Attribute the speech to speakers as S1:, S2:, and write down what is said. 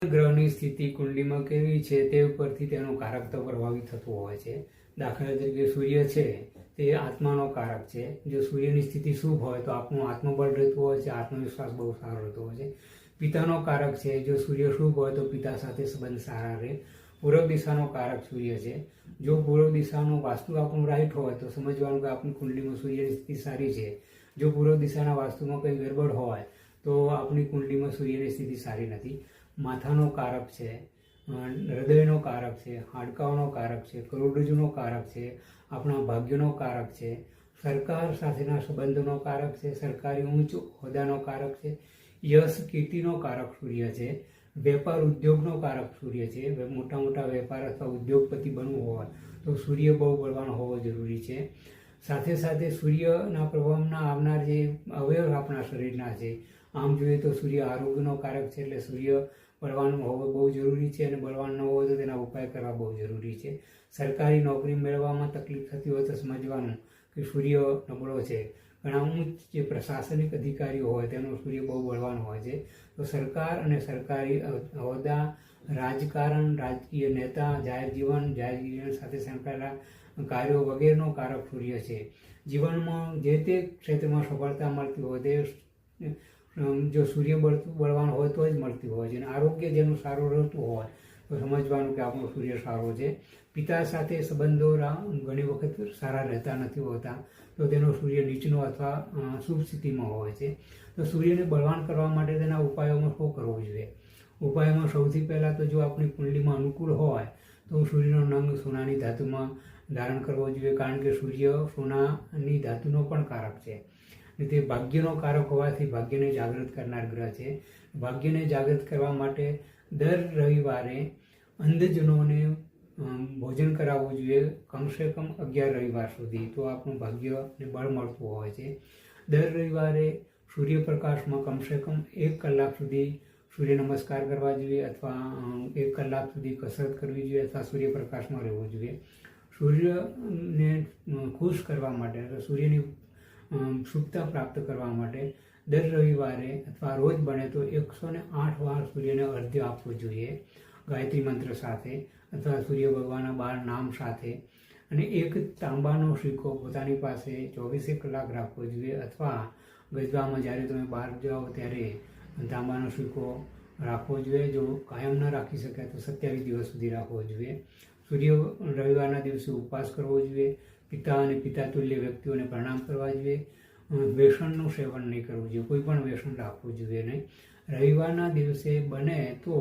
S1: ગ્રહની સ્થિતિ કુંડલીમાં કેવી છે તે ઉપરથી તેનો કારક તો પ્રભાવિત થતો હોય છે. દાખલા તરીકે સૂર્ય છે તે આત્માનો કારક છે. જો સૂર્યની સ્થિતિ શુભ હોય તો આપણું આત્મબળ રહેતું હોય છે, આત્મવિશ્વાસ બહુ સારો રહેતો હોય છે. પિતાનો કારક છે, જો સૂર્ય શુભ હોય તો પિતા સાથે સંબંધ સારા રહે. પૂર્વ દિશાનો કારક સૂર્ય છે. જો પૂર્વ દિશાનો વાસ્તુ આપણું રાઈટ હોય તો સમજવાનું કે આપણી કુંડલીમાં સૂર્યની સ્થિતિ સારી છે. જો પૂર્વ દિશાના વાસ્તુમાં કંઈ ગડબડ હોય તો આપણી કુંડલીમાં સૂર્યની સ્થિતિ સારી નથી. માથાનો કારક છે, હૃદયનો કારક છે, હાડકાઓનો કારક છે, કરોડરજ્જુનો કારક છે, આપણા ભાગ્યનો કારક છે, સરકાર સાથેના સંબંધોનો કારક છે, સરકારી ઉચ્ચ હોદ્દાનો કારક છે, યશ કીર્તિનો કારક સૂર્ય છે, વેપાર ઉદ્યોગનો કારક સૂર્ય છે. મોટા મોટા વેપાર અથવા ઉદ્યોગપતિ બનવું હોય તો સૂર્ય બહુ બળવાન હોવો જરૂરી છે. સાથે સાથે સૂર્યના પ્રભાવના આવનાર જે અવયવ આપણા શરીરના છે, આમ જોઈએ તો સૂર્ય આરોગ્યનો કારક છે, એટલે સૂર્ય બળવાન હોવો બહુ જરૂરી છે અને બળવાન ન હોય તો તેના ઉપાય કરવા બહુ જરૂરી છે. સરકારી નોકરી મેળવવામાં તકલીફ થતી હોય તો સમજવાનું કે સૂર્ય નબળો છે. ઘણા ઉચ્ચ જે પ્રશાસનિક અધિકારીઓ હોય તેનો સૂર્ય બહુ બળવાન હોય છે. તો સરકાર અને સરકારી હોદ્દા, રાજકારણ, રાજકીય નેતા, જાહેર જીવન સાથે સંકળાયેલા કાર્યો વગેરેનો કારક સૂર્ય છે. જીવનમાં જે તે ક્ષેત્રમાં સફળતા મળતી હોય તે જો સૂર્ય બળવાન હોય તો જ મળતી હોય છે. અને આરોગ્ય જેનું સારું રહેતું હોય તો સમજવાનું કે આપણો સૂર્ય સારો છે. પિતા સાથે સંબંધો ઘણી વખત સારા રહેતા નથી હોતા તો તેનો સૂર્ય નીચનો અથવા શુભ સ્થિતિમાં હોય છે. તો સૂર્યને બળવાન કરવા માટે તેના ઉપાયોમાં શું કરવું જોઈએ? ઉપાયમાં સૌથી પહેલાં તો જો આપણી કુંડલીમાં અનુકૂળ હોય તો સૂર્યનો નંગ સોનાની ધાતુમાં ધારણ કરવો જોઈએ, કારણ કે સૂર્ય સોનાની ધાતુનો પણ કારક છે. તે ભાગ્યનો કારક હોવાથી ભાગ્યને જાગૃત કરનાર ગ્રહ છે. ભાગ્યને જાગૃત કરવા માટે દર રવિવારે અંધજનોને ભોજન કરાવવું જોઈએ, કમસે કમ 11 રવિવાર સુધી, તો આપણું ભાગ્યને બળ મળતું હોય છે. દર રવિવારે સૂર્યપ્રકાશમાં કમસે કમ 1 કલાક સુધી સૂર્ય નમસ્કાર કરવા જોઈએ અથવા 1 કલાક સુધી કસરત કરવી જોઈએ અથવા સૂર્યપ્રકાશમાં રહેવું જોઈએ. સૂર્યને ખુશ કરવા માટે અથવા સૂર્યની શુભતા પ્રાપ્ત કરવા માટે દર રવિવારે અથવા રોજ બને તો 108 વાર સૂર્યને અર્ધ્ય આપવું જોઈએ, ગાયત્રી મંત્ર સાથે અથવા સૂર્ય ભગવાનના 12 નામ સાથે. અને એક તાંબાનો સિક્કો પોતાની પાસે 24 કલાક રાખવો જોઈએ અથવા ગજવામાં જ્યારે તમે બહાર જાઓ ત્યારે તાંબાનો સિક્કો રાખવો જોઈએ. જો કાયમ ન રાખી શકાય તો 27 દિવસ સુધી રાખવો જોઈએ. સૂર્ય રવિવારના દિવસે ઉપવાસ કરવો જોઈએ. પિતા અને પિતાતુલ્ય વ્યક્તિઓને પ્રણામ કરવા જોઈએ. વ્યસનનું સેવન નહીં કરવું જોઈએ, કોઈ પણ વ્યસન રાખવું જોઈએ નહીં. રવિવારના દિવસે બને તો